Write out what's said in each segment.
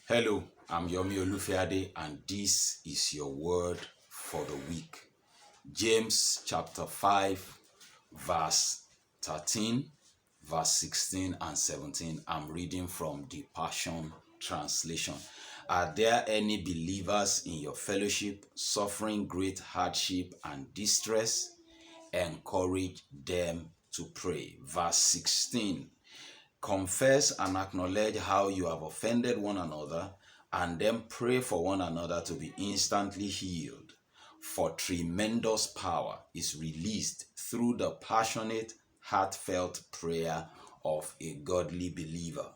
Hello, I'm Yomi Olufiade, and this is your word for the week. James chapter 5, verse 13, verse 16 and 17. I'm reading from the Passion Translation. Are there any believers in your fellowship suffering great hardship and distress? Encourage them to pray. Verse 16. Confess and acknowledge how you have offended one another, and then pray for one another to be instantly healed. For tremendous power is released through the passionate, heartfelt prayer of a godly believer.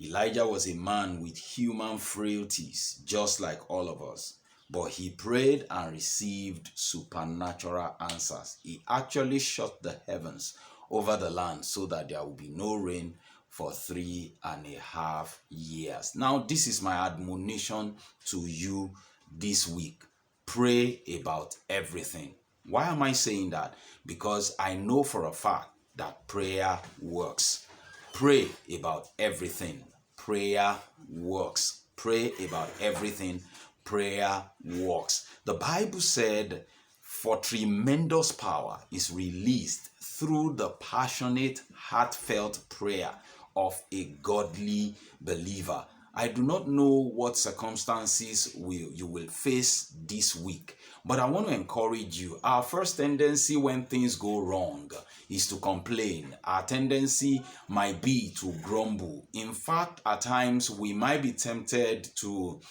Elijah was a man with human frailties, just like all of us. But he prayed and received supernatural answers. He actually shut the heavens over the land so that there will be no rain for 3.5 years. Now, this is my admonition to you this week. Pray about everything. Why am I saying that? Because I know for a fact that prayer works. Pray about everything. Prayer works. Pray about everything. Prayer works. The Bible said, for tremendous power is released through the passionate, heartfelt prayer of a godly believer. I do not know what circumstances you will face this week, but I want to encourage you. Our first tendency when things go wrong is to complain. Our tendency might be to grumble. In fact, at times we might be tempted to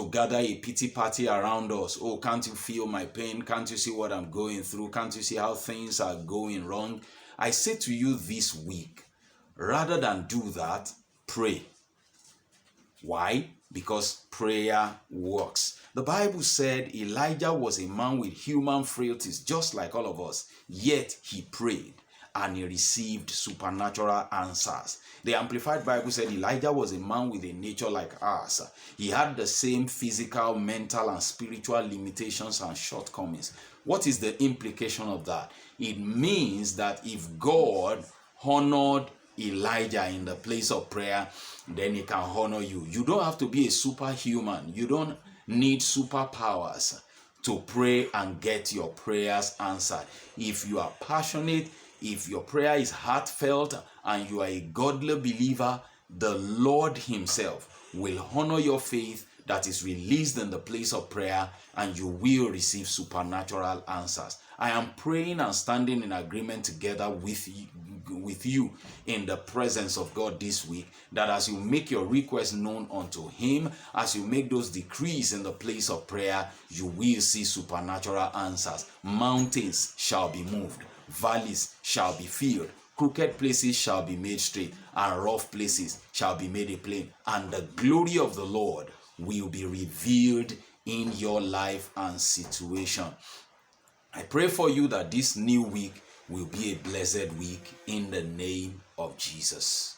gather a pity party around us. Oh, can't you feel my pain? Can't you see what I'm going through? Can't you see how things are going wrong? I say to you this week, rather than do that, pray. Why? Because prayer works. The Bible said Elijah was a man with human frailties, just like all of us, yet he prayed and he received supernatural answers. The Amplified Bible said Elijah was a man with a nature like ours. He had the same physical, mental, and spiritual limitations and shortcomings. What is the implication of that? It means that if God honored Elijah in the place of prayer, then he can honor you. You don't have to be a superhuman. You don't need superpowers to pray and get your prayers answered. If you are passionate, if your prayer is heartfelt, and you are a godly believer, the Lord himself will honor your faith that is released in the place of prayer, and you will receive supernatural answers. I am praying and standing in agreement together with you in the presence of God this week, that as you make your request known unto him, as you make those decrees in the place of prayer, you will see supernatural answers. Mountains shall be moved, valleys shall be filled, crooked places shall be made straight, and rough places shall be made a plain, and the glory of the Lord will be revealed in your life and situation. I pray for you that this new week will be a blessed week in the name of Jesus.